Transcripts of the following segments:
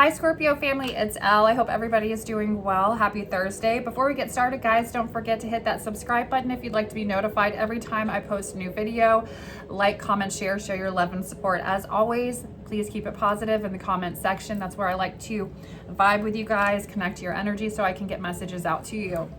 Hi Scorpio family, it's Elle. I hope everybody is doing well. Happy Thursday. Before we get started, guys, don't forget to hit that subscribe button if you'd like to be notified every time I post a new video. Like, comment, share, show your love and support. As always, please keep it positive in the comment section. That's where I like to vibe with you guys, connect to your energy so I can get messages out to you.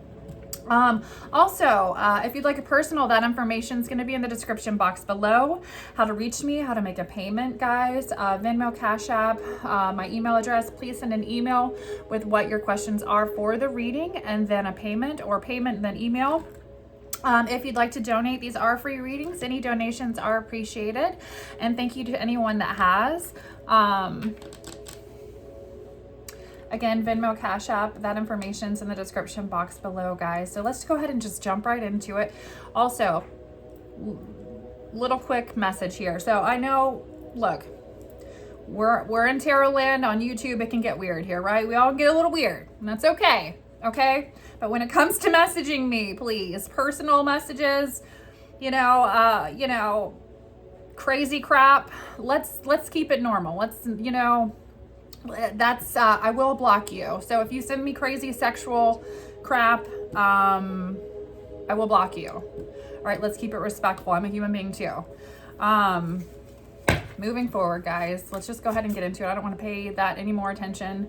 Also, if you'd like a personal, that information is going to be in the description box below. How to reach me, how to make a payment, guys, Venmo, Cash App, my email address. Please send an email with what your questions are for the reading, and then a payment, or payment and then email. If you'd like to donate, these are free readings. Any donations are appreciated, and thank you to anyone that has. Again, Venmo, Cash App, that information's in the description box below, guys. So let's go ahead and just jump right into it. Also, little quick message here. So I know, look, we're in Tarot land on YouTube. It can get weird here, right? We all get a little weird, and that's okay, okay? But when it comes to messaging me, please, personal messages, crazy crap, let's keep it normal. Let's, that's I will block you. So if you send me crazy sexual crap, I will block you. All right, let's keep it respectful. I'm a human being too. Moving forward, guys, let's just go ahead and get into it. I don't want to pay that any more attention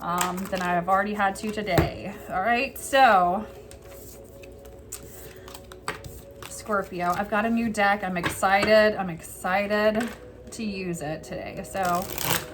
than I have already had to today. All right, so Scorpio, I've got a new deck. I'm excited to use it today. So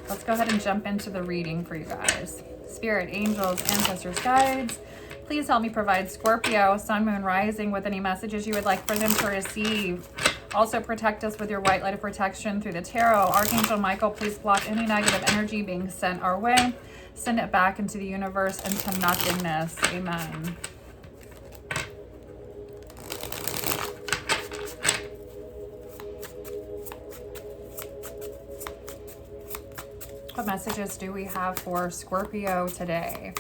let's go ahead and jump into the reading for you guys. Spirit, angels, ancestors, guides, please help me provide Scorpio, sun, moon, rising with any messages you would like for them to receive. Also protect us with your white light of protection through the tarot. Archangel Michael, please block any negative energy being sent our way. Send it back into the universe and to nothingness. Amen. What messages do we have for Scorpio today?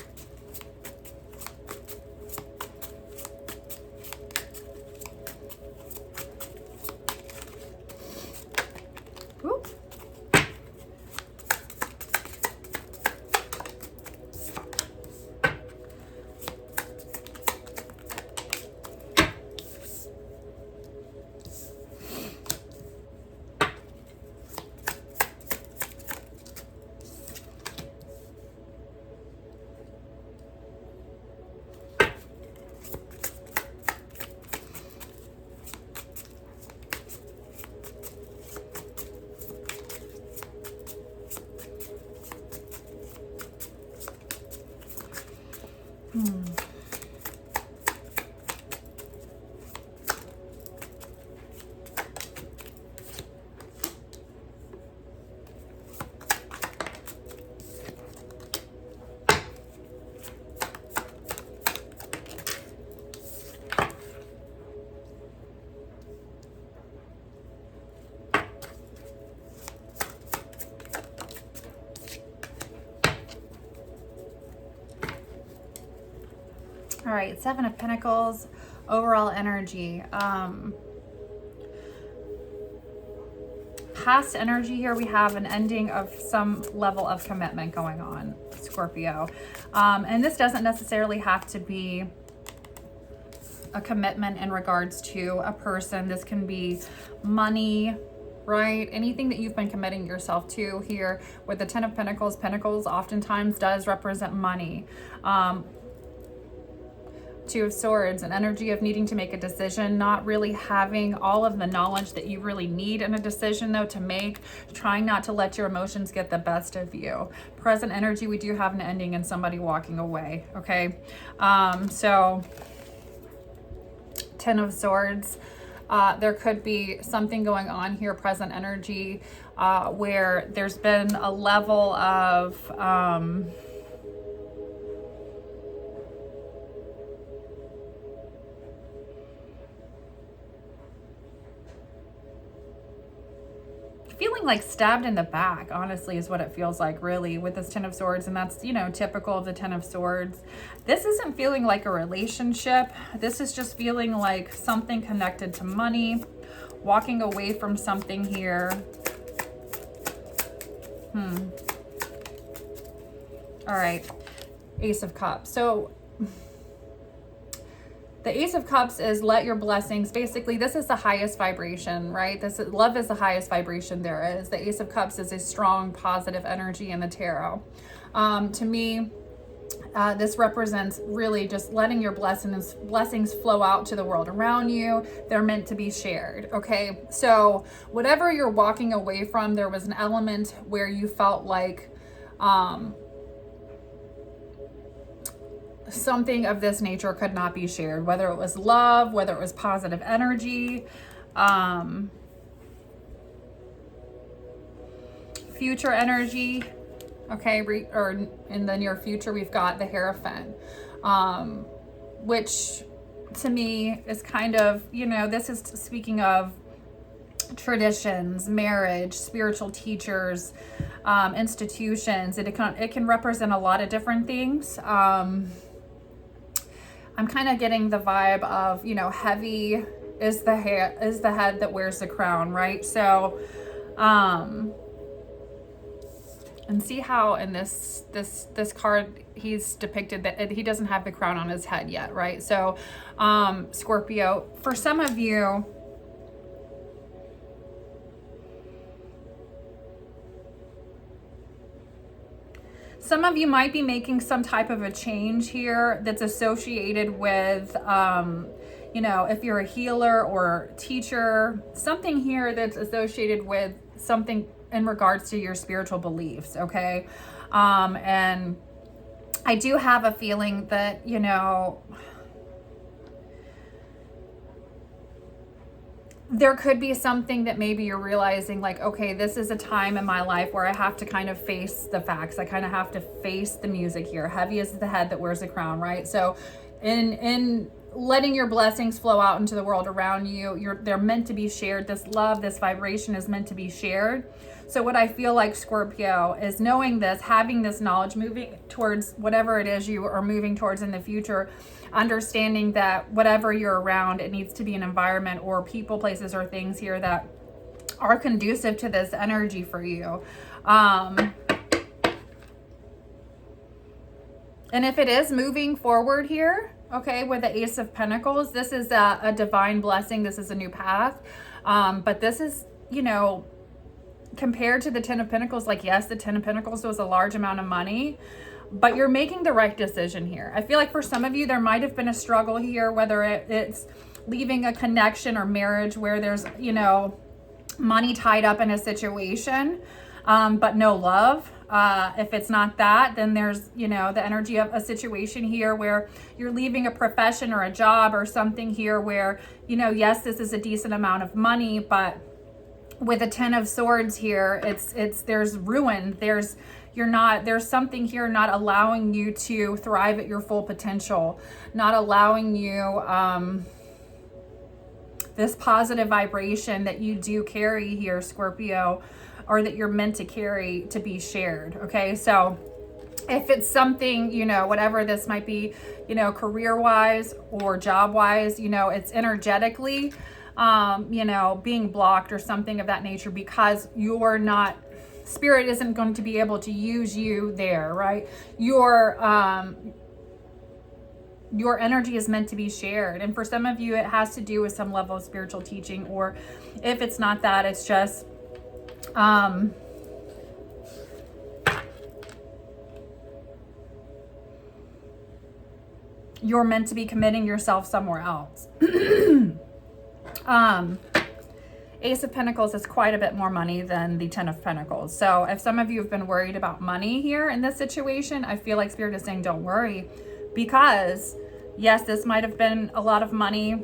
Whoop. All right, Seven of Pentacles, overall energy. Past energy here, we have an ending of some level of commitment going on, Scorpio. And this doesn't necessarily have to be a commitment in regards to a person. This can be money, right? Anything that you've been committing yourself to here with the Ten of Pentacles. Pentacles oftentimes does represent money. Two of Swords, an energy of needing to make a decision, not really having all of the knowledge that you really need in a decision though to make, trying not to let your emotions get the best of you. Present energy, we do have an ending and somebody walking away, okay? So Ten of Swords, there could be something going on here, present energy, where there's been a level of feeling like stabbed in the back, honestly, is what it feels like, really, with this Ten of Swords. And that's, typical of the Ten of Swords. This isn't feeling like a relationship. This is just feeling like something connected to money, walking away from something here. All right, Ace of Cups. So the Ace of Cups is let your blessings, basically this is the highest vibration, right? Love is the highest vibration there is. The Ace of Cups is a strong positive energy in the tarot. To me, this represents really just letting your blessings flow out to the world around you. They're meant to be shared, okay? So whatever you're walking away from, there was an element where you felt like something of this nature could not be shared, whether it was love, whether it was positive energy, future energy, okay, or in the near future, we've got the Hierophant, which to me is kind of, you know, this is speaking of traditions, marriage, spiritual teachers, institutions. It can represent a lot of different things. I'm kind of getting the vibe of, you know, heavy is the head that wears the crown, right? So, and see how in this card he's depicted that he doesn't have the crown on his head yet, right? So, Scorpio, for some of you, might be making some type of a change here that's associated with, you know, if you're a healer or teacher, something here that's associated with something in regards to your spiritual beliefs, okay? And I do have a feeling that, you know, there could be something that maybe you're realizing like, okay, this is a time in my life where I have to kind of face the facts. I kind of have to face the music here. Heavy is the head that wears the crown, right? So in letting your blessings flow out into the world around you, they're meant to be shared. This love, this vibration is meant to be shared. So what I feel like, Scorpio, is knowing this, having this knowledge, moving towards whatever it is you are moving towards in the future, understanding that whatever you're around, it needs to be an environment or people, places, or things here that are conducive to this energy for you. And if it is moving forward here, okay, with the Ace of Pentacles, this is a divine blessing. This is a new path. But this is, you know, compared to the Ten of Pentacles, like, yes, the Ten of Pentacles was a large amount of money, but you're making the right decision here. I feel like for some of you, there might have been a struggle here, whether it's leaving a connection or marriage where there's, you know, money tied up in a situation, but no love. If it's not that, then there's, you know, the energy of a situation here where you're leaving a profession or a job or something here where, you know, yes, this is a decent amount of money, but with a Ten of Swords here, there's ruin. There's something here not allowing you to thrive at your full potential, not allowing you this positive vibration that you do carry here, Scorpio, or that you're meant to carry, to be shared. Okay, so if it's something, you know, whatever this might be, you know, career-wise or job-wise, you know, it's energetically, you know, being blocked or something of that nature because you're not, spirit isn't going to be able to use you there, right? Your energy is meant to be shared. And for some of you, it has to do with some level of spiritual teaching, or if it's not that, it's just, you're meant to be committing yourself somewhere else. Ace of Pentacles is quite a bit more money than the Ten of Pentacles. So if some of you have been worried about money here in this situation, I feel like Spirit is saying don't worry, because yes, this might have been a lot of money.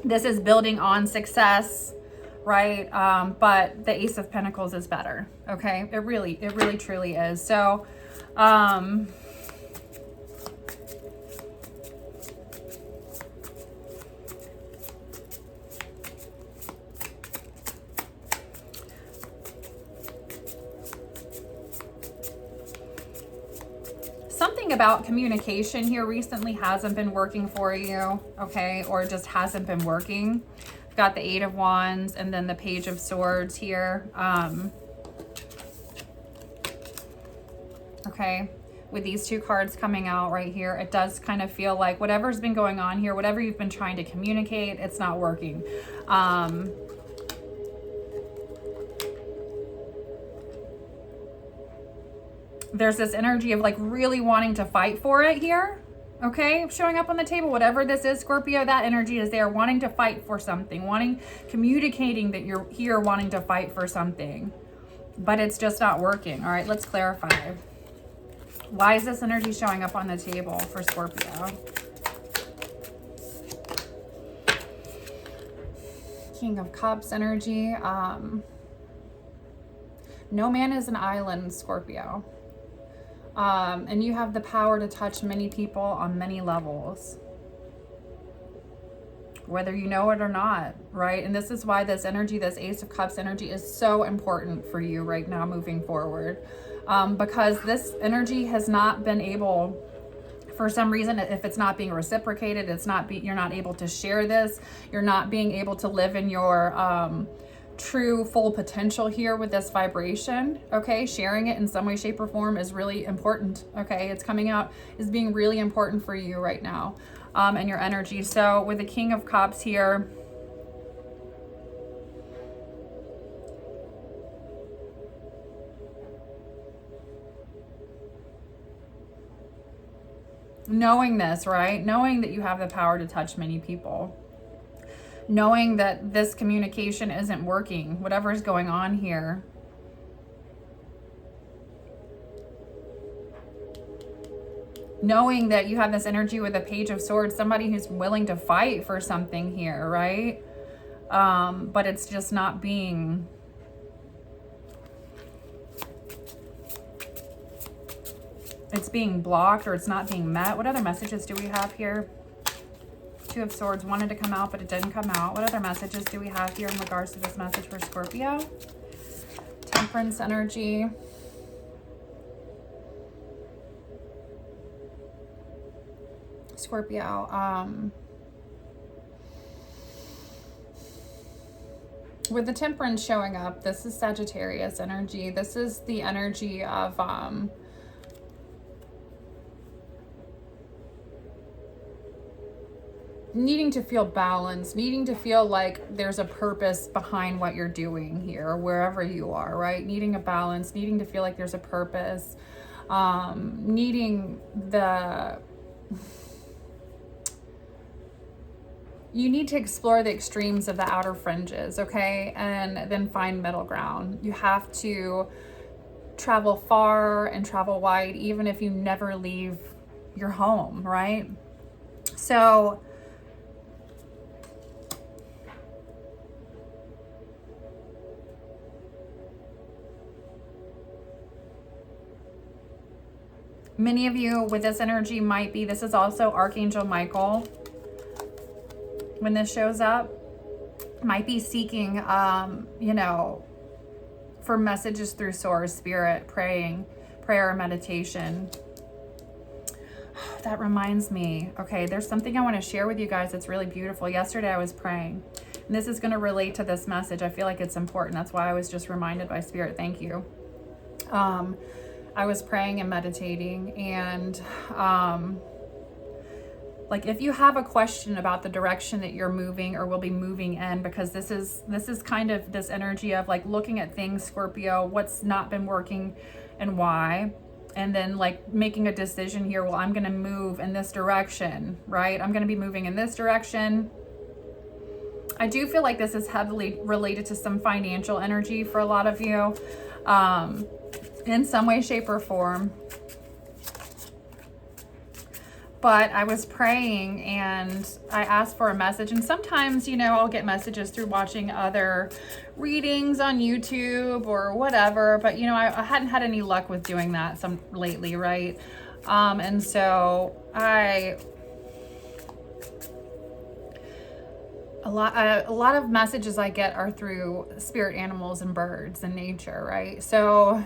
This is building on success, right? But the Ace of Pentacles is better. Okay, it really truly is. So something about communication here recently hasn't been working for you, okay, or just hasn't been working. I've got the Eight of Wands and then the Page of Swords here. Okay, with these two cards coming out right here, it does kind of feel like whatever's been going on here, whatever you've been trying to communicate, it's not working. There's this energy of like really wanting to fight for it here. Okay, showing up on the table, whatever this is, Scorpio, that energy is there, wanting to fight for something, communicating that you're here wanting to fight for something, but it's just not working. All right, let's clarify. Why is this energy showing up on the table for Scorpio? King of Cups energy. No man is an island, Scorpio. And you have the power to touch many people on many levels, whether you know it or not, right? And this is why this energy, this Ace of Cups energy, is so important for you right now moving forward, because this energy has not been able, for some reason, if it's not being reciprocated, you're not able to share this, you're not being able to live in your true full potential here with this vibration. Okay, sharing it in some way, shape, or form is really important. Okay, it's coming out is being really important for you right now, and your energy. So with the King of Cups here, knowing this, right? Knowing that you have the power to touch many people. Knowing that this communication isn't working, whatever's going on here. Knowing that you have this energy with a Page of Swords, somebody who's willing to fight for something here, right? But it's just not being... It's being blocked, or it's not being met. What other messages do we have here? Two of Swords wanted to come out, but it didn't come out. What other messages do we have here in regards to this message for Scorpio? Temperance energy. Scorpio. With the Temperance showing up, this is Sagittarius energy. This is the energy of... needing to feel balanced, needing to feel like there's a purpose behind what you're doing here, wherever you are, right? Needing a balance, needing to feel like there's a purpose, needing the... You need to explore the extremes of the outer fringes, okay? And then find middle ground. You have to travel far and travel wide, even if you never leave your home, right? So... many of you with this energy might be, this is also Archangel Michael. When this shows up, might be seeking, you know, for messages through Source, Spirit, praying, prayer, meditation. That reminds me, okay, there's something I want to share with you guys that's really beautiful. Yesterday I was praying, and this is going to relate to this message. I feel like it's important. That's why I was just reminded by Spirit. Thank you. I was praying and meditating, and like if you have a question about the direction that you're moving or will be moving in, because this is kind of this energy of like looking at things, Scorpio, what's not been working and why, and then like making a decision here. Well, I'm going to move in this direction, right? I'm going to be moving in this direction. I do feel like this is heavily related to some financial energy for a lot of you. In some way, shape, or form. But I was praying and I asked for a message, and sometimes, you know, I'll get messages through watching other readings on YouTube or whatever, but you know, I hadn't had any luck with doing that lately, right? And so a lot of messages I get are through spirit animals and birds and nature, right? So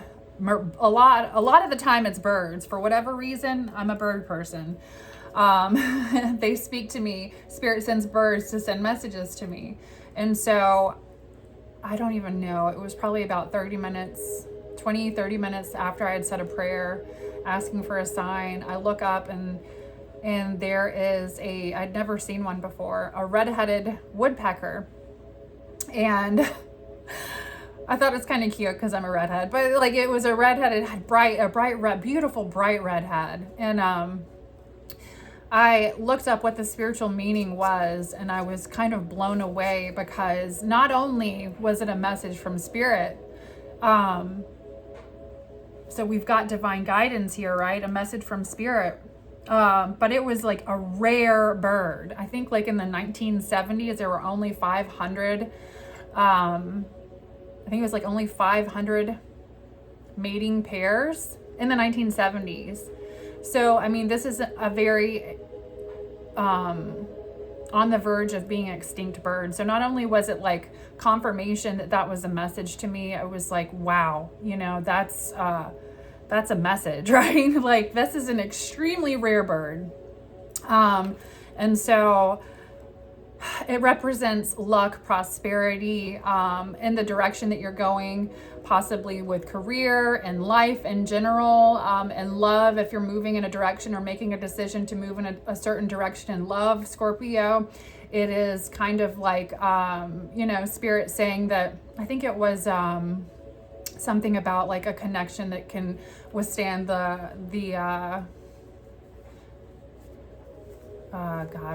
a lot of the time it's birds. For whatever reason, I'm a bird person. They speak to me. Spirit sends birds to send messages to me. And so I don't even know. It was probably about 30 minutes after I had said a prayer. asking for a sign. I look up and there is I'd never seen one before, a red-headed woodpecker. And I thought it was kind of cute because I'm a redhead, but like it was a redheaded, beautiful bright redhead. And I looked up what the spiritual meaning was, and I was kind of blown away, because not only was it a message from spirit, so we've got divine guidance here, right? A message from spirit. But it was like a rare bird. I think like in the 1970s, there were only 500, I think it was like only 500 mating pairs in the 1970s. So, I mean, this is a very, on the verge of being an extinct bird. So not only was it like confirmation that that was a message to me, I was like, wow, you know, that's a message, right? Like, this is an extremely rare bird. And so it represents luck, prosperity, in the direction that you're going, possibly with career and life in general, and love. If you're moving in a direction or making a decision to move in a certain direction in love, Scorpio, it is kind of like, you know, spirit saying that, I think it was, something about like a connection that can withstand God,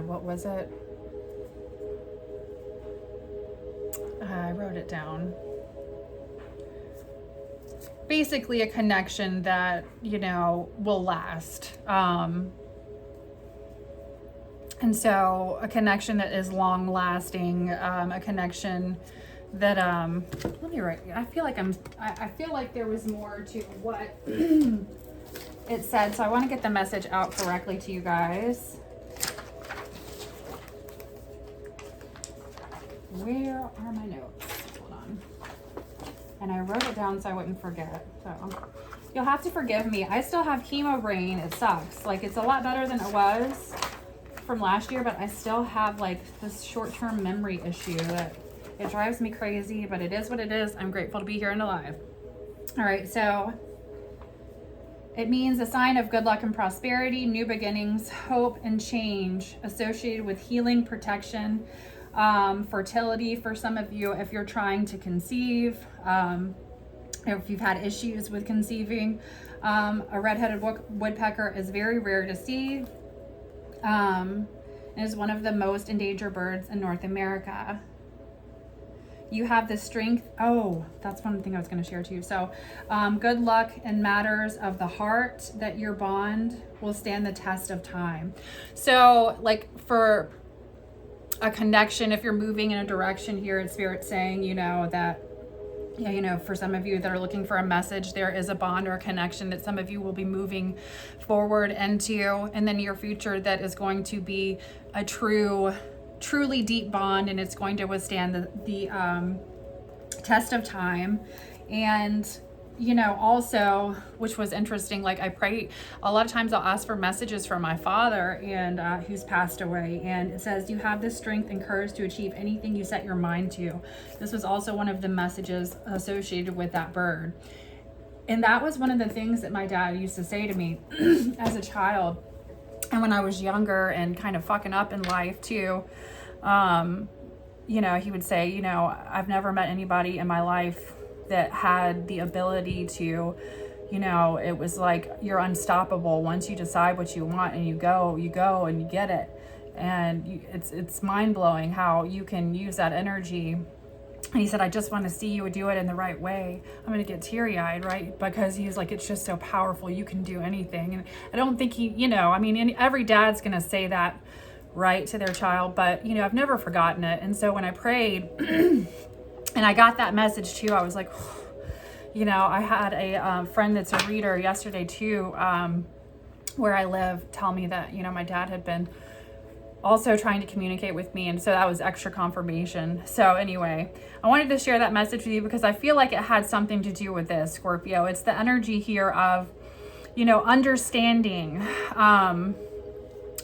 what was it? I wrote it down. Basically a connection that, you know, will last. And so a connection that is long lasting, a connection that, let me write, I feel like there was more to what it said. So I want to get the message out correctly to you guys. Where are my notes? Hold on. And I wrote it down so I wouldn't forget. So you'll have to forgive me. I still have chemo brain. It sucks. Like, it's a lot better than it was from last year, but I still have like this short-term memory issue that it drives me crazy, but it is what it is. I'm grateful to be here and alive. All right, so it means a sign of good luck and prosperity, new beginnings, hope, and change associated with healing, protection, fertility for some of you if you're trying to conceive, if you've had issues with conceiving. A red-headed woodpecker is very rare to see, and is one of the most endangered birds in North America. You have the strength. Oh, that's one thing I was going to share too. So, good luck in matters of the heart, that your bond will stand the test of time. So, like, for a connection, if you're moving in a direction here, it's spirit saying, you know, that, yeah, you know, for some of you that are looking for a message, there is a bond or a connection that some of you will be moving forward into in the near future that is going to be a truly deep bond, and it's going to withstand the test of time. And, you know, also, which was interesting, like, I pray a lot of times, I'll ask for messages from my father, and who's passed away, and it says, you have the strength and courage to achieve anything you set your mind to. This was also one of the messages associated with that bird. And that was one of the things that my dad used to say to me as a child, and when I was younger and kind of fucking up in life too. You know, he would say, you know, I've never met anybody in my life that had the ability to, you know, it was like, you're unstoppable. Once you decide what you want and you go and you get it. And it's mind-blowing how you can use that energy. And he said, I just want to see you do it in the right way. I'm going to get teary-eyed, right? Because he's like, it's just so powerful. You can do anything. And I don't think he, you know, I mean, every dad's going to say that, right, to their child. But, you know, I've never forgotten it. And so when I prayed and I got that message too, I was like, you know, I had a friend that's a reader yesterday too, where I live, tell me that, you know, my dad had been also trying to communicate with me, and so that was extra confirmation. So anyway, I wanted to share that message with you because I feel like it had something to do with this, Scorpio. It's the energy here of, you know, understanding,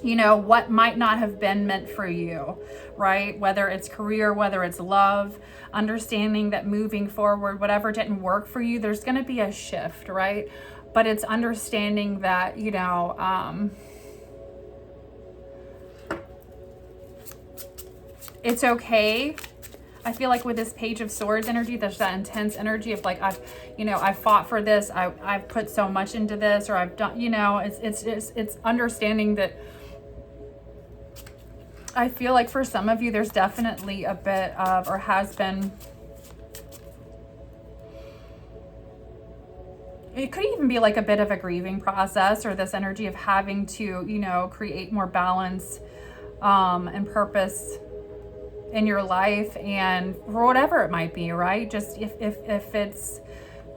you know, what might not have been meant for you, right? Whether it's career, whether it's love, understanding that moving forward, whatever didn't work for you, there's going to be a shift, right? but it's understanding that, you know, it's okay. I feel like with this Page of Swords energy, there's that intense energy of like, I've fought for this. I've put so much into this, or I've done, you know, it's understanding that. I feel like for some of you, there's definitely a bit of, or has been, it could even be like a bit of a grieving process, or this energy of having to, you know, create more balance and purpose in your life, and for whatever it might be, right? Just if it's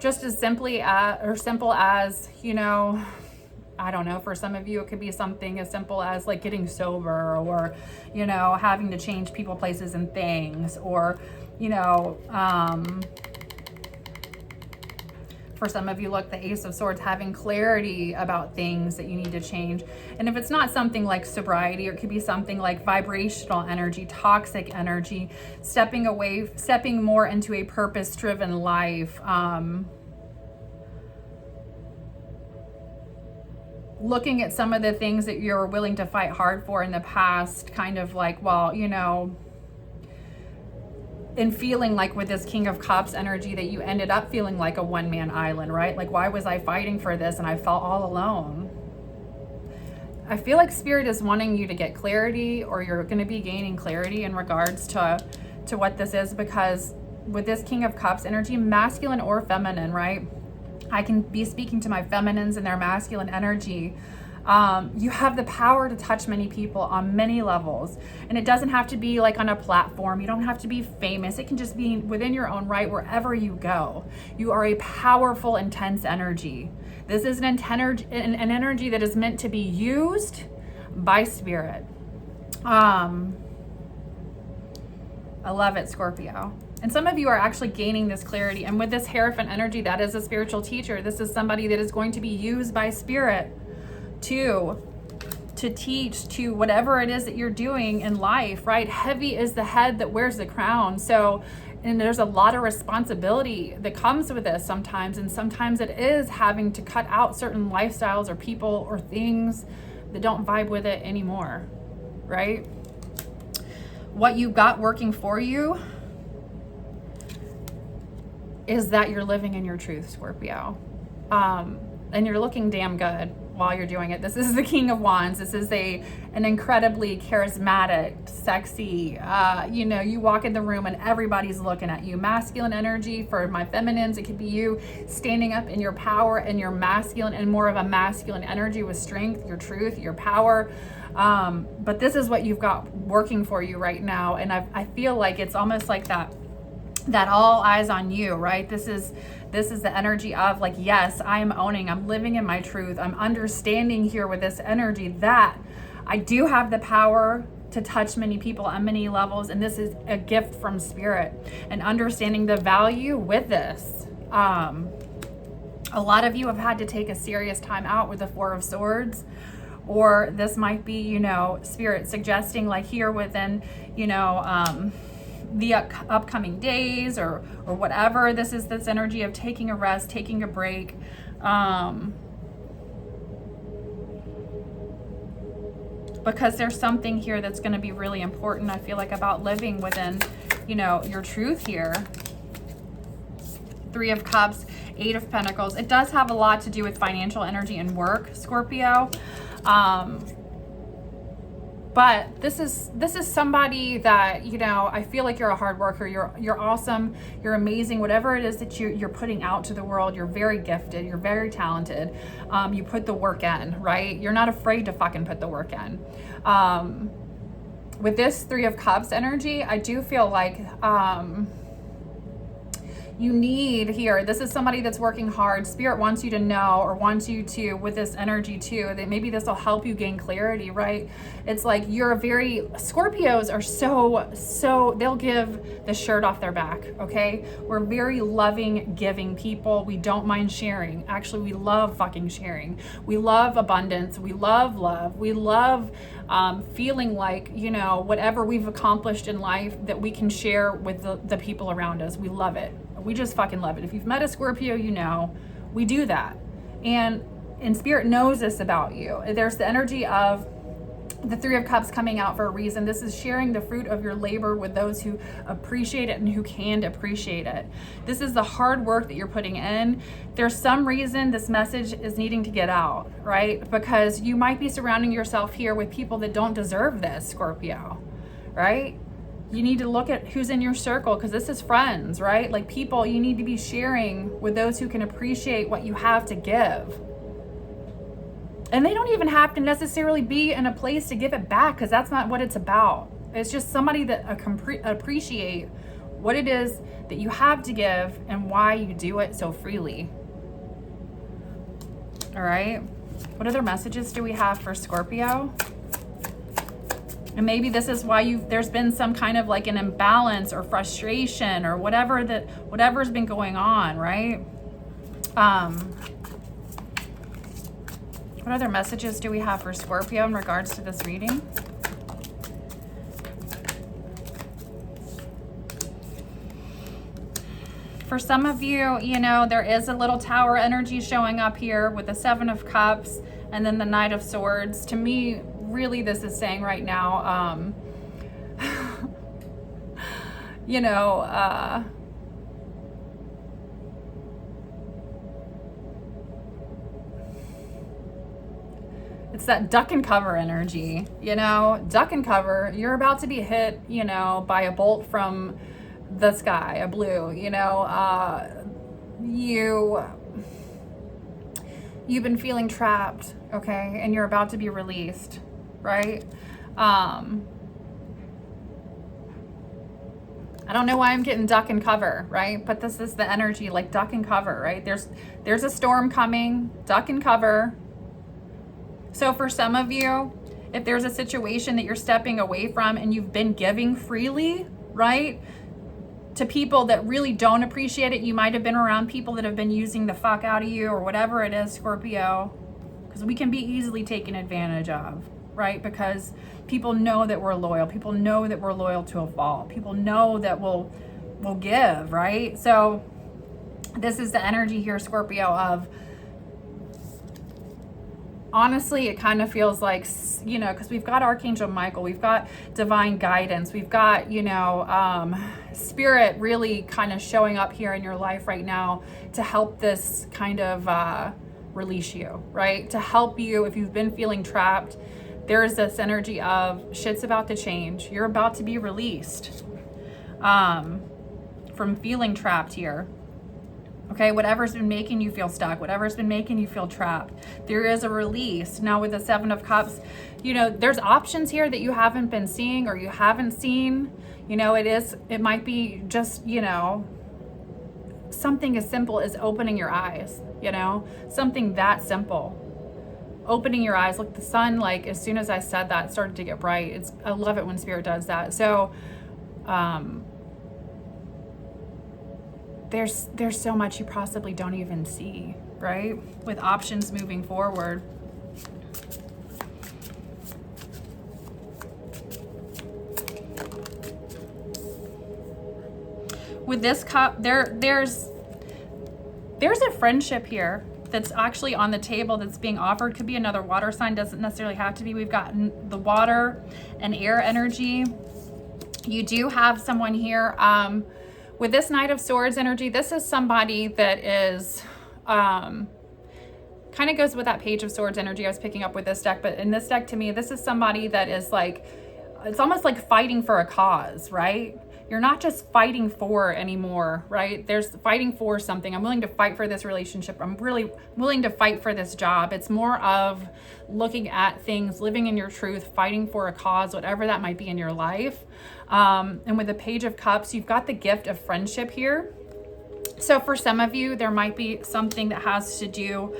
just as simply or simple as, you know, I don't know, for some of you, it could be something as simple as like getting sober, or, you know, having to change people, places, and things, or, you know, for some of you, look, the Ace of Swords, having clarity about things that you need to change. And if it's not something like sobriety, or it could be something like vibrational energy, toxic energy, stepping more into a purpose-driven life, looking at some of the things that you're willing to fight hard for in the past, kind of like, well, you know, and feeling like with this King of Cups energy that you ended up feeling like a one-man island, right? Like, why was I fighting for this and I felt all alone? I feel like Spirit is wanting you to get clarity, or you're going to be gaining clarity in regards to what this is, because with this King of Cups energy, masculine or feminine, right? I can be speaking to my feminines and their masculine energy. You have the power to touch many people on many levels, and it doesn't have to be like on a platform. You don't have to be famous. It can just be within your own right, wherever you go. You are a powerful, intense energy. This is an energy that is meant to be used by Spirit. I love it, Scorpio. And some of you are actually gaining this clarity. And with this Hierophant energy, that is a spiritual teacher. This is somebody that is going to be used by Spirit to teach, to whatever it is that you're doing in life, right? Heavy is the head that wears the crown. So, and there's a lot of responsibility that comes with this sometimes. And sometimes it is having to cut out certain lifestyles or people or things that don't vibe with it anymore, right? What you got working for you is that you're living in your truth, Scorpio. And you're looking damn good while you're doing it. This is the King of Wands. This is an incredibly charismatic, sexy, you know, you walk in the room and everybody's looking at you. Masculine energy for my feminines, it could be you standing up in your power and your masculine, and more of a masculine energy with strength, your truth, your power. But this is what you've got working for you right now. And I feel like it's almost like that all eyes on you, right? This is the energy of like, yes, I'm living in my truth. I'm understanding here with this energy that I do have the power to touch many people on many levels. And this is a gift from Spirit, and understanding the value with this. A lot of you have had to take a serious time out with the Four of Swords, or this might be, you know, Spirit suggesting like here within, you know, the upcoming days or whatever. This is this energy of taking a rest, taking a break. Because there's something here that's going to be really important, I feel like, about living within, you know, your truth here. Three of Cups, Eight of Pentacles. It does have a lot to do with financial energy and work, Scorpio. But this is somebody that, you know, I feel like you're a hard worker. You're awesome. You're amazing. Whatever it is that you're putting out to the world, you're very gifted. You're very talented. You put the work in, right? You're not afraid to fucking put the work in. With this Three of Cups energy, I do feel like you need here, this is somebody that's working hard. Spirit wants you to know, or wants you to, with this energy too, that maybe this will help you gain clarity, right? It's like Scorpios are so, they'll give the shirt off their back, okay? We're very loving, giving people. We don't mind sharing. Actually, we love fucking sharing. We love abundance. We love love. We love feeling like, you know, whatever we've accomplished in life that we can share with the people around us. We love it. We just fucking love it. If you've met a Scorpio, you know, we do that. And Spirit knows this about you. There's the energy of the Three of Cups coming out for a reason. This is sharing the fruit of your labor with those who appreciate it and who can appreciate it. This is the hard work that you're putting in. There's some reason this message is needing to get out, right? Because you might be surrounding yourself here with people that don't deserve this, Scorpio, right? You need to look at who's in your circle, because this is friends, right? Like people you need to be sharing with those who can appreciate what you have to give. And they don't even have to necessarily be in a place to give it back, because that's not what it's about. It's just somebody that appreciate what it is that you have to give and why you do it so freely. All right. What other messages do we have for Scorpio? And maybe this is why there's been some kind of like an imbalance or frustration or whatever's been going on, right? What other messages do we have for Scorpio in regards to this reading? For some of you, you know, there is a little Tower energy showing up here with the Seven of Cups and then the Knight of Swords. To me, really, this is saying right now, you know, it's that duck and cover energy, you know, duck and cover. You're about to be hit, you know, by a bolt from the sky, a blue, you know, you've been feeling trapped, okay? And you're about to be released, right? I don't know why I'm getting duck and cover, right? But this is the energy, like duck and cover, right? There's a storm coming, duck and cover. So for some of you, if there's a situation that you're stepping away from and you've been giving freely, right, to people that really don't appreciate it, you might have been around people that have been using the fuck out of you or whatever it is, Scorpio, because we can be easily taken advantage of, right? Because people know that we're loyal. People know that we're loyal to a fault. People know that we'll give, right? So this is the energy here, Scorpio, of honestly, it kind of feels like, you know, because we've got Archangel Michael, we've got divine guidance, we've got, you know, spirit really kind of showing up here in your life right now to help this kind of release you, right? To help you if you've been feeling trapped. There's this energy of shit's about to change. You're about to be released from feeling trapped here. Okay, whatever's been making you feel stuck, whatever's been making you feel trapped, there is a release. Now with the Seven of Cups, you know, there's options here that you haven't been seeing or you haven't seen. You know, it might be just, you know, something as simple as opening your eyes, you know, something that simple. Opening your eyes. Look, the sun, like as soon as I said that, started to get bright. I love it when Spirit does that. So, there's so much you possibly don't even see, right? With options moving forward. With this cup, there's a friendship here that's actually on the table that's being offered. Could be another water sign, doesn't necessarily have to be. We've got the water and air energy. You do have someone here, with this Knight of Swords energy, this is somebody that is, kind of goes with that Page of Swords energy I was picking up with this deck, but in this deck to me, this is somebody that is like, it's almost like fighting for a cause, right? You're not just fighting for anymore, right? There's fighting for something. I'm willing to fight for this relationship. I'm really willing to fight for this job. It's more of looking at things, living in your truth, fighting for a cause, whatever that might be in your life. And with the Page of Cups, you've got the gift of friendship here. So for some of you, there might be something that has to do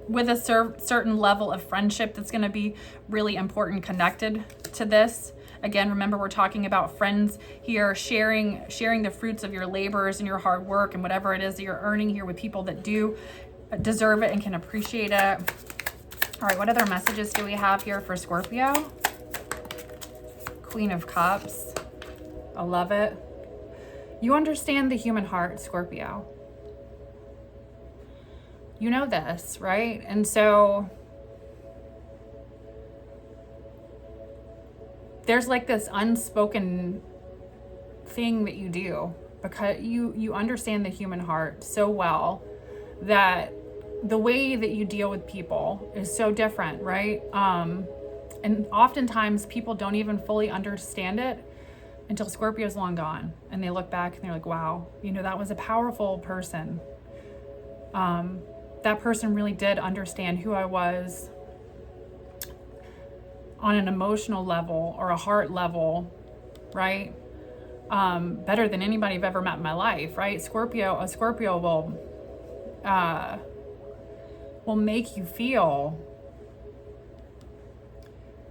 with a certain level of friendship that's going to be really important connected to this. Again, remember, we're talking about friends here, sharing the fruits of your labors and your hard work and whatever it is that you're earning here with people that do deserve it and can appreciate it. All right, what other messages do we have here for Scorpio? Queen of Cups. I love it. You understand the human heart, Scorpio. You know this, right? And so there's like this unspoken thing that you do because you understand the human heart so well that the way that you deal with people is so different, right? And oftentimes people don't even fully understand it until Scorpio's long gone and they look back and they're like, wow, you know, that was a powerful person. That person really did understand who I was on an emotional level or a heart level, right? Better than anybody I've ever met in my life, right? A Scorpio will make you feel,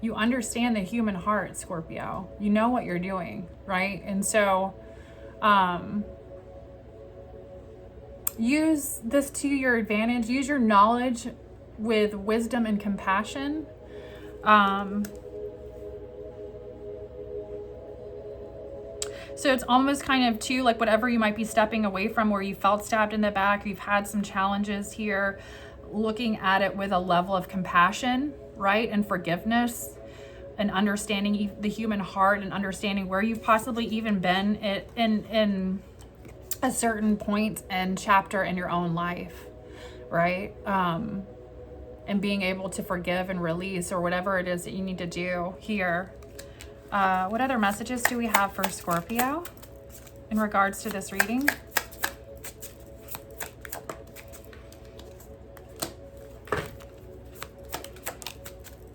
you understand the human heart, Scorpio. You know what you're doing, right? And so use this to your advantage. Use your knowledge with wisdom and compassion. So it's almost kind of too like whatever you might be stepping away from, where you felt stabbed in the back, you've had some challenges here, looking at it with a level of compassion, right? And forgiveness and understanding the human heart and understanding where you've possibly even been in a certain point and chapter in your own life, right? And being able to forgive and release, or whatever it is that you need to do here. What other messages do we have for Scorpio in regards to this reading?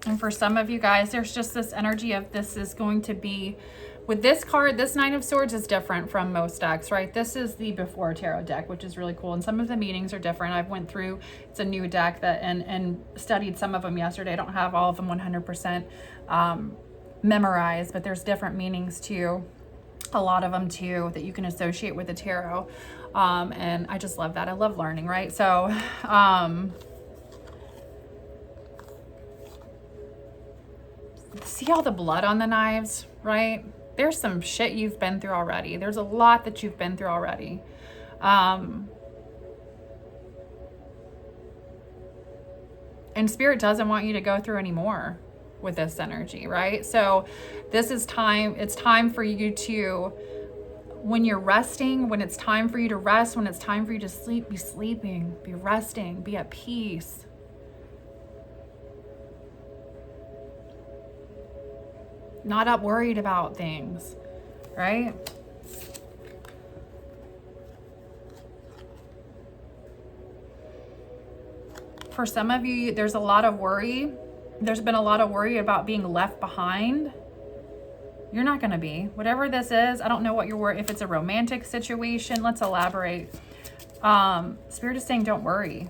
And for some of you guys, there's just this energy of this is going to be, with this card, this Nine of Swords is different from most decks, right? This is the before tarot deck, which is really cool. And some of the meanings are different. I've went through, it's a new deck that and studied some of them yesterday. I don't have all of them 100% memorized, but there's different meanings to a lot of them too that you can associate with the tarot. And I just love that. I love learning, right? So, see all the blood on the knives, right? There's some shit you've been through already. There's a lot that you've been through already. And Spirit doesn't want you to go through any more with this energy, right? So this is time, it's time for you to, when you're resting, when it's time for you to rest, when it's time for you to sleep, be sleeping, be resting, be at peace. Not up worried about things, right? For some of you, there's a lot of worry. There's been a lot of worry about being left behind. You're not going to be. Whatever this is, I don't know what you're worried. If it's a romantic situation, let's elaborate. Spirit is saying don't worry.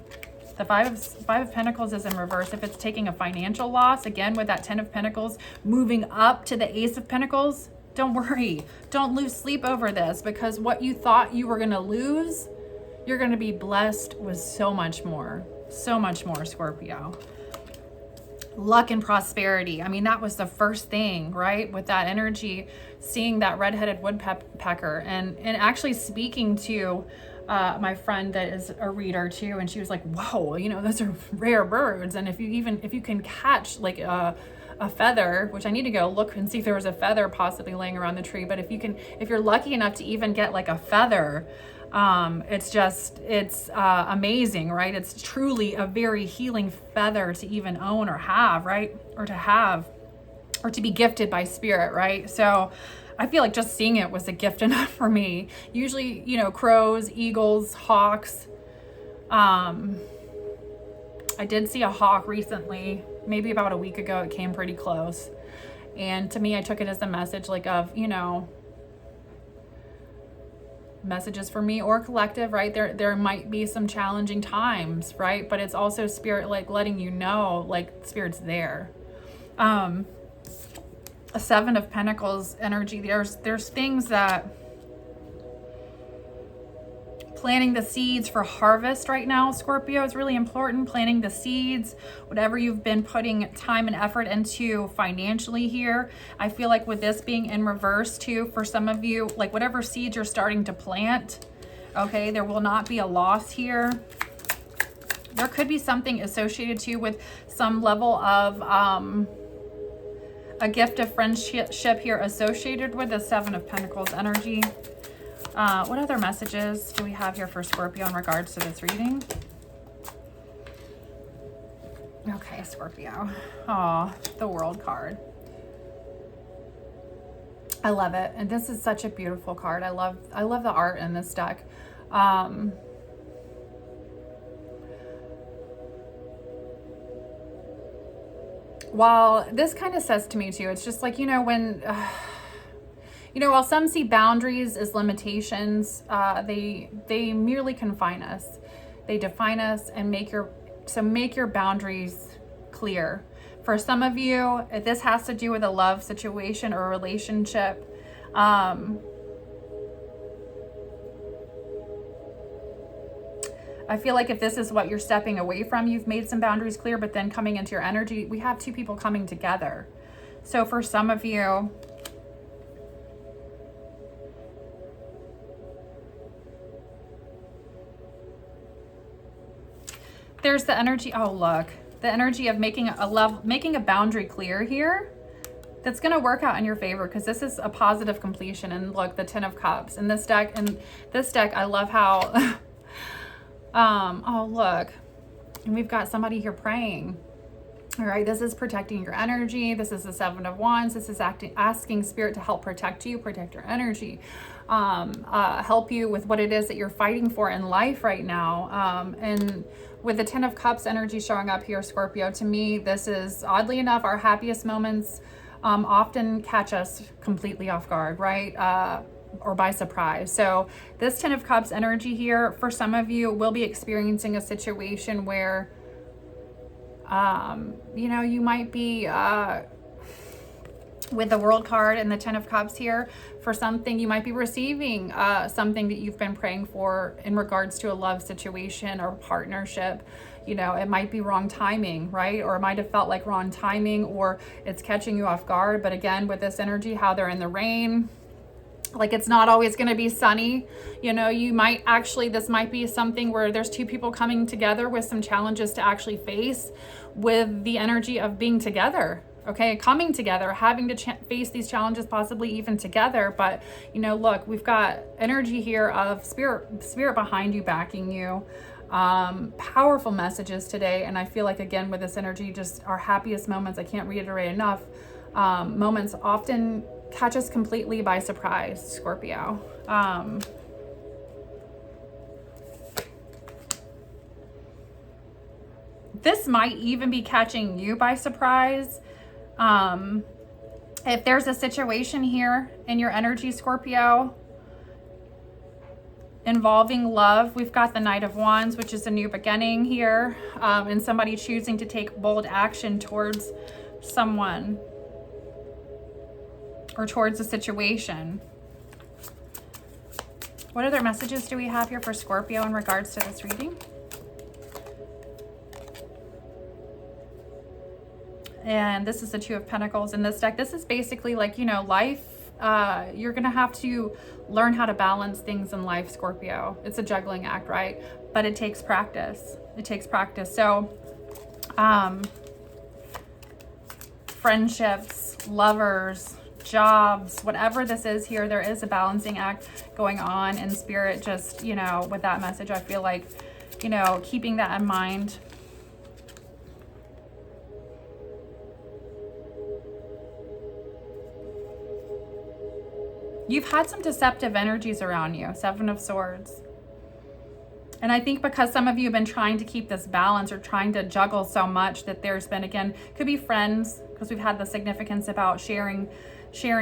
The Five of Pentacles is in reverse. If it's taking a financial loss, again, with that Ten of Pentacles moving up to the Ace of Pentacles, don't worry. Don't lose sleep over this, because what you thought you were going to lose, you're going to be blessed with so much more, Scorpio. Luck and prosperity. I mean, that was the first thing, right? With that energy, seeing that red-headed woodpecker and actually speaking to my friend that is a reader too, and she was like, whoa, you know, those are rare birds. And if you can catch like a feather, which I need to go look and see if there was a feather possibly laying around the tree, but if you're lucky enough to even get like a feather, it's amazing, right? It's truly a very healing feather to even own or have, right? Or to be gifted by Spirit, right? So I feel like just seeing it was a gift enough for me. Usually, you know, crows, eagles, hawks. I did see a hawk recently, maybe about a week ago. It came pretty close. And to me, I took it as a message like of, you know, messages for me or collective, right? There might be some challenging times, right? But it's also Spirit like letting you know, like Spirit's there. A Seven of Pentacles energy. There's things that planting the seeds for harvest right now, Scorpio, is really important. Planting the seeds, whatever you've been putting time and effort into financially here. I feel like with this being in reverse too, for some of you, like whatever seeds you're starting to plant, okay, there will not be a loss here. There could be something associated to you with some level of a gift of friendship here associated with the Seven of Pentacles energy. What other messages do we have here for Scorpio in regards to this reading? Okay, Scorpio. Oh, the World card. I love it. And this is such a beautiful card. I love the art in this deck. While this kind of says to me too, it's just like, you know, when, you know, while some see boundaries as limitations, they merely confine us. They define us and make your boundaries clear. For some of you, this has to do with a love situation or a relationship. I feel like if this is what you're stepping away from, you've made some boundaries clear, but then coming into your energy, we have two people coming together. So for some of you, there's the energy, oh look, the energy of making a boundary clear here. That's going to work out in your favor because this is a positive completion. And look, the Ten of Cups in this deck, I love how oh look, and we've got somebody here praying. All right, this is protecting your energy. This is the Seven of Wands. This is asking Spirit to help protect you, protect your energy, help you with what it is that you're fighting for in life right now. And with the Ten of Cups energy showing up here, Scorpio, to me, this is, oddly enough, our happiest moments often catch us completely off guard, right? Or by surprise. So this Ten of Cups energy here, for some of you, will be experiencing a situation where, you know, you might be with the World card and the Ten of Cups here, for something you might be receiving something that you've been praying for in regards to a love situation or partnership. You know, it might be wrong timing, right? Or it might have felt like wrong timing, or it's catching you off guard. But again, with this energy, how they're in the rain, like it's not always going to be sunny. You know, you might actually, this might be something where there's two people coming together with some challenges to actually face, with the energy of being together. Okay, coming together, having to face these challenges, possibly even together. But, you know, look, we've got energy here of spirit behind you, backing you. Powerful messages today. And I feel like, again, with this energy, just our happiest moments, I can't reiterate enough, moments often catch us completely by surprise, Scorpio. This might even be catching you by surprise. If there's a situation here in your energy, Scorpio, involving love, we've got the Knight of Wands, which is a new beginning here, and somebody choosing to take bold action towards someone or towards a situation. What other messages do we have here for Scorpio in regards to this reading? And this is the Two of Pentacles in this deck. This is basically like, you know, life. You're going to have to learn how to balance things in life, Scorpio. It's a juggling act, right? But it takes practice. It takes practice. So, friendships, lovers, jobs, whatever this is here, there is a balancing act going on in spirit. Just, you know, with that message, I feel like, you know, keeping that in mind. You've had some deceptive energies around you, Seven of Swords. And I think because some of you have been trying to keep this balance or trying to juggle so much, that there's been, again, could be friends, because we've had the significance about sharing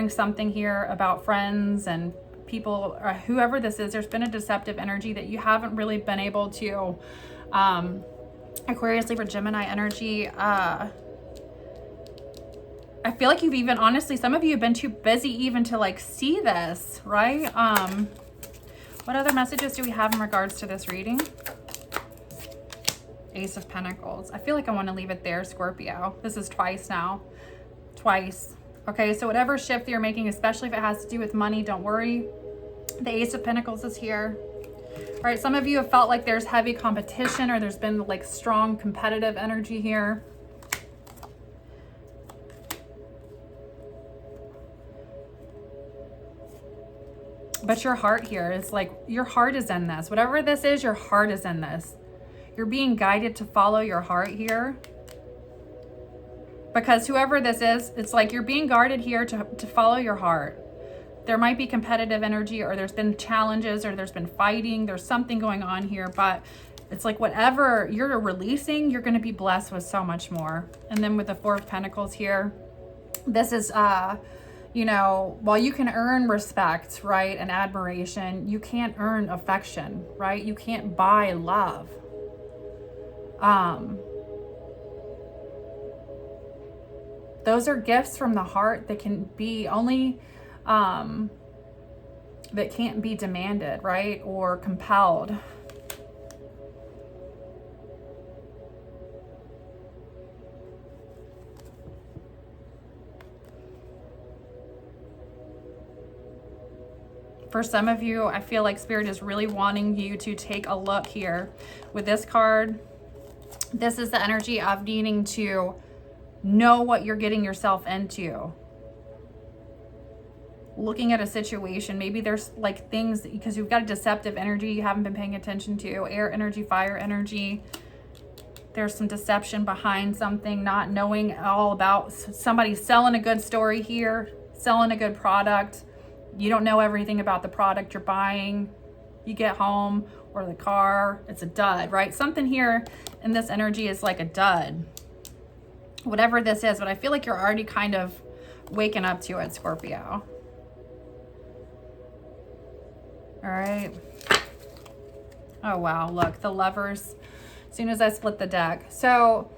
something here about friends and people, or whoever this is. There's been a deceptive energy that you haven't really been able to, Aquarius, Libra, Gemini energy, I feel like you've even, honestly, some of you have been too busy even to like see this, right? What other messages do we have in regards to this reading? Ace of Pentacles. I feel like I want to leave it there, Scorpio. This is twice now. Twice. Okay, so whatever shift you're making, especially if it has to do with money, don't worry. The Ace of Pentacles is here. right, some of you have felt like there's heavy competition, or there's been like strong competitive energy here. But your heart here is like, your heart is in this. Whatever this is, your heart is in this. You're being guided to follow your heart here. Because whoever this is, it's like you're being guarded here to follow your heart. There might be competitive energy, or there's been challenges, or there's been fighting. There's something going on here, but it's like whatever you're releasing, you're going to be blessed with so much more. And then with the Four of Pentacles here, this is, you know, while you can earn respect, right, and admiration, you can't earn affection, right? You can't buy love. Those are gifts from the heart that can be only, that can't be demanded, right, or compelled. For some of you, I feel like Spirit is really wanting you to take a look here. With this card, this is the energy of needing to know what you're getting yourself into. Looking at a situation, maybe there's like things, because you've got a deceptive energy you haven't been paying attention to, air energy, fire energy. There's some deception behind something, not knowing all about somebody selling a good story here, selling a good product. You don't know everything about the product you're buying. You get home, or the car, it's a dud, right? Something here in this energy is like a dud. Whatever this is, but I feel like you're already kind of waking up to it, Scorpio. All right. Oh, wow. Look, the Lovers, as soon as I split the deck. So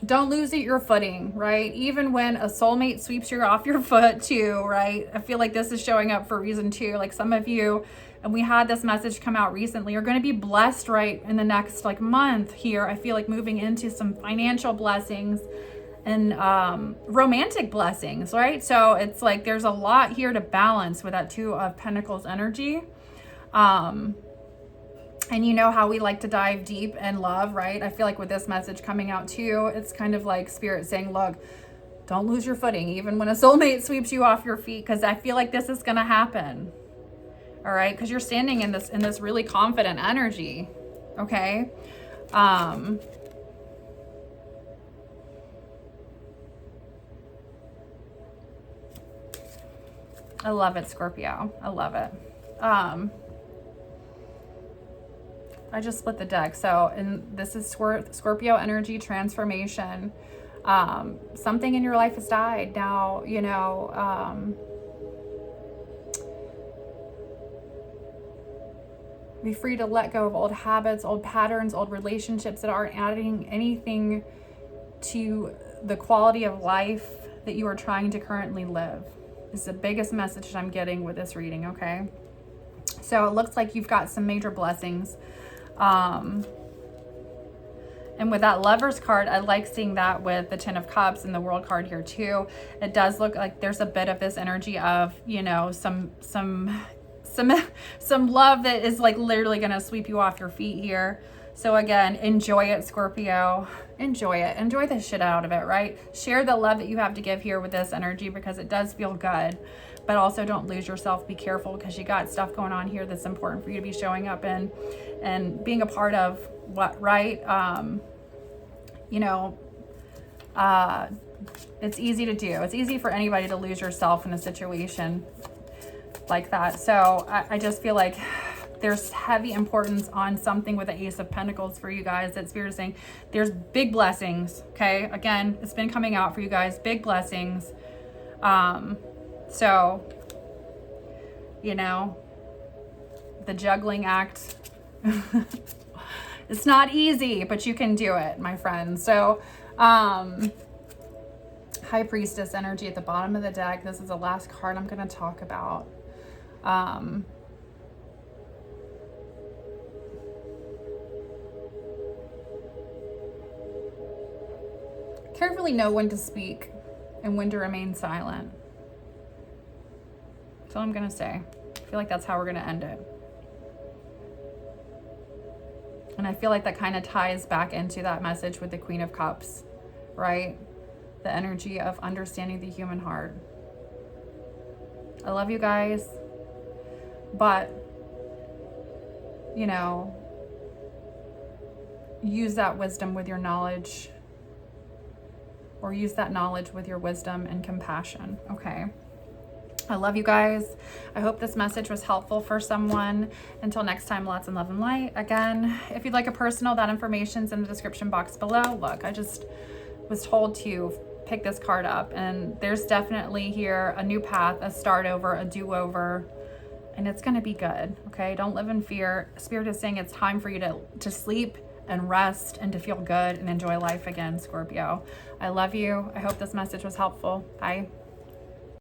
don't lose your footing, right? Even when a soulmate sweeps you off your foot too, right? I feel like this is showing up for a reason too. Like some of you, and we had this message come out recently, are going to be blessed right in the next like month here. I feel like moving into some financial blessings and romantic blessings, right? So it's like there's a lot here to balance with that Two of Pentacles energy. And you know how we like to dive deep in love, right? I feel like with this message coming out too, it's kind of like Spirit saying, look, don't lose your footing, even when a soulmate sweeps you off your feet, because I feel like this is going to happen. All right? Because you're standing in this really confident energy. Okay? I love it, Scorpio. I love it. I just split the deck. So, and this is Scorpio energy transformation. Something in your life has died. Now, you know, be free to let go of old habits, old patterns, old relationships that aren't adding anything to the quality of life that you are trying to currently live. This is the biggest message I'm getting with this reading, okay? So it looks like you've got some major blessings. And with that Lovers card, I like seeing that with the Ten of Cups and the World card here too. It does look like there's a bit of this energy of, you know, some love that is like literally going to sweep you off your feet here. So again, enjoy it, Scorpio. Enjoy it. Enjoy the shit out of it, right? Share the love that you have to give here with this energy, because it does feel good. But also don't lose yourself. Be careful, because you got stuff going on here that's important for you to be showing up in and being a part of, what, right? You know, it's easy to do. It's easy for anybody to lose yourself in a situation like that. So I just feel like there's heavy importance on something with the Ace of Pentacles for you guys. That Spirit is saying there's big blessings. Okay. Again, it's been coming out for you guys, big blessings. So, you know, the juggling act, it's not easy, but you can do it, my friends. So, High Priestess energy at the bottom of the deck. This is the last card I'm going to talk about. Carefully know when to speak and when to remain silent. That's all I'm going to say. I feel like that's how we're going to end it. And I feel like that kind of ties back into that message with the Queen of Cups, right? The energy of understanding the human heart. I love you guys, but, you know, use that wisdom with your knowledge, or use that knowledge with your wisdom and compassion, okay? I love you guys. I hope this message was helpful for someone. Until next time, lots of love and light. Again, if you'd like a personal, that information's in the description box below. Look, I just was told to pick this card up, and there's definitely here a new path, a start over, a do-over, and it's going to be good, okay? Don't live in fear. Spirit is saying it's time for you to sleep and rest and to feel good and enjoy life again, Scorpio. I love you. I hope this message was helpful. Bye.